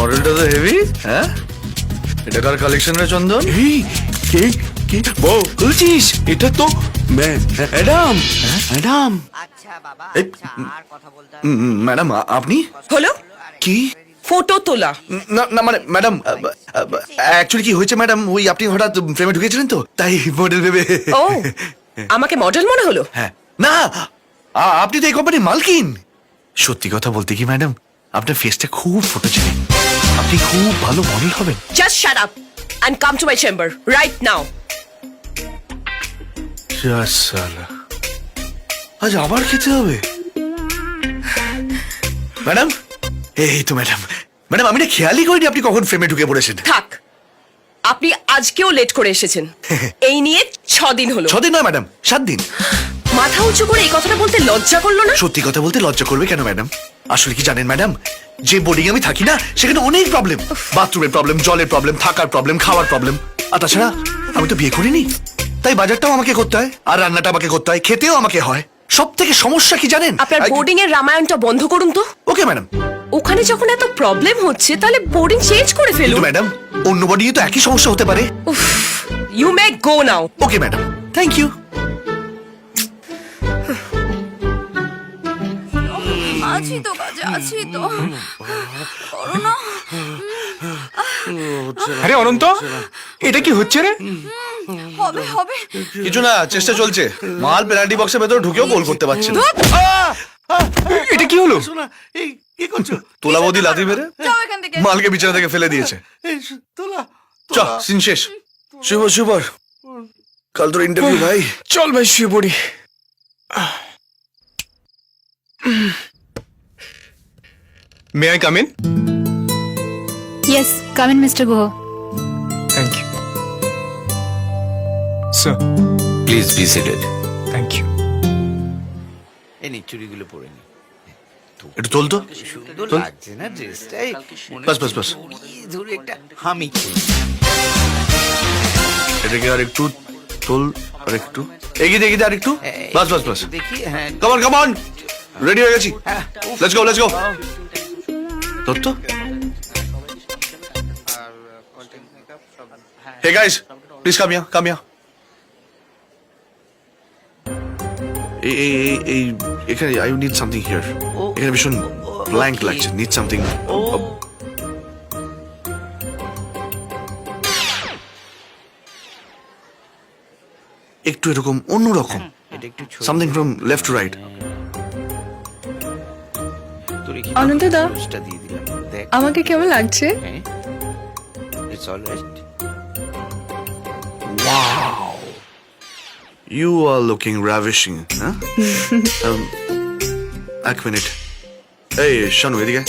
মডেলটা তো হেভি। হ্যাঁ, এটা কার কালেকশন রে চন্দন? এই কে কে বলছিস? এটা তো ম্যাডাম। ম্যাডাম আচ্ছা বাবা, এই, আচ্ছা আর কথা বলতে হবে ম্যাডাম আপনি হলো কি? ফটো তোলা। না না মানে ম্যাডাম অ্যাকচুয়ালি কি হয়েছে ম্যাডাম, ওই আপনি হঠাৎ ফ্রেমে ঢুকেছিলেন তো তাই মডেল ভেবে। ও আমাকে মডেল মনে হলো? হ্যাঁ না, আপনি তো এই কোম্পানির মালকিন। সত্যি কথা বলতে কি ম্যাডাম, আপনার ফেসটা খুব ফটো ছিল, আপনি খুব ভালো মডেল হবেন। Just shut up and come to my chamber right now. আজ আবার খেতে হবে ম্যাডাম। এই তো ম্যাডাম, ম্যাডাম আমি না খেয়ালই করিনি আপনি কখন ফ্রেমে ঢুকে পড়েছেন। থাক, আপনি আজকেও লেট করে এসেছেন। এই নিয়ে 6 দিন হলো। 6 দিন নয় ম্যাডাম, 7 দিন। মাথা উঁচু করে এই কথাটা বলতে লজ্জা করলো না? সত্যি কথা বলতে লজ্জা করবে কেন ম্যাডাম? আসলে কি জানেন ম্যাডাম, যে বোর্ডিং আমি থাকি না সেখানে অনেক প্রবলেম, বাথরুমের প্রবলেম, জলের প্রবলেম, থাকার প্রবলেম, খাওয়ার প্রবলেম। আর তাছাড়া আমি তো বিয়ে করিনি, তাই বাজারটাও আমাকে করতে হয়, আর রান্নাটা আমাকে করতে হয়, খেতেও আমাকে হয়। সব থেকে সমস্যা কি জানেন? আপনার বোর্ডিং এর রামায়ণটা বন্ধ করুন তো। Okay madam. ওখানে যখন এত প্রবলেম হচ্ছে তাহলে বোর্ডিং চেঞ্জ করে কিন্তু ফেলুন। ম্যাডাম অন্য বোর্ডিংয়ে তো একই সমস্যা হতে পারে। You may go now. Okay madam, thank you. আছি তো কাজে আছি তো করো না। আরে অনন্ত, এটা কি হচ্ছে রে? হবে হবে কিছু না, চেষ্টা চলছে। মাল পেনাল্টি বক্সের ভেতরে ঢুকেও গোল করতে পারছে না। এটা কি হলো? এই কি করছো? তোলা বৌদি লাথি মেরে যাও এখান থেকে। মালকে বিছানা থেকে ফেলে দিয়েছে। চ সিন শেষ। শুভ শুভ, কাল তোর ইন্টারভিউ ভাই। চল ভাই শুয়ে পড়ি। May I come in? Yes, come in, Mr. Guha. Thank you sir. Please be seated. Thank you. এই নি চুড়িগুলো পরে নি। একটু তোল তো। সুন্দর লাগছে না ড্রেসটা? বাস বাস বাস। ধরে একটা হামি খেয়ে। এটাকে আর একটু তোল, আর একটু এগিয়ে দিয়ে আর একটু। বাস বাস বাস। দেখি হ্যাঁ। কামন কামন, রেডি হয়ে গেছি। Let's go let's go. তোর তো Hey guys, please come here, come here. এই এখানে I need something here. এখানে ভীষণ blank লাগছে, need something. একটু এরকম অন্যরকম, এটা একটু ছোট। something from left to right. তোরে কি অনন্তদা। ড্রেসটা দিয়ে দিলাম দেখ। আমাকে কেমন লাগছে? হ্যাঁ it's alright. Wow, you are looking ravishing, huh? এক মিনিট, এই শানু এদিকে।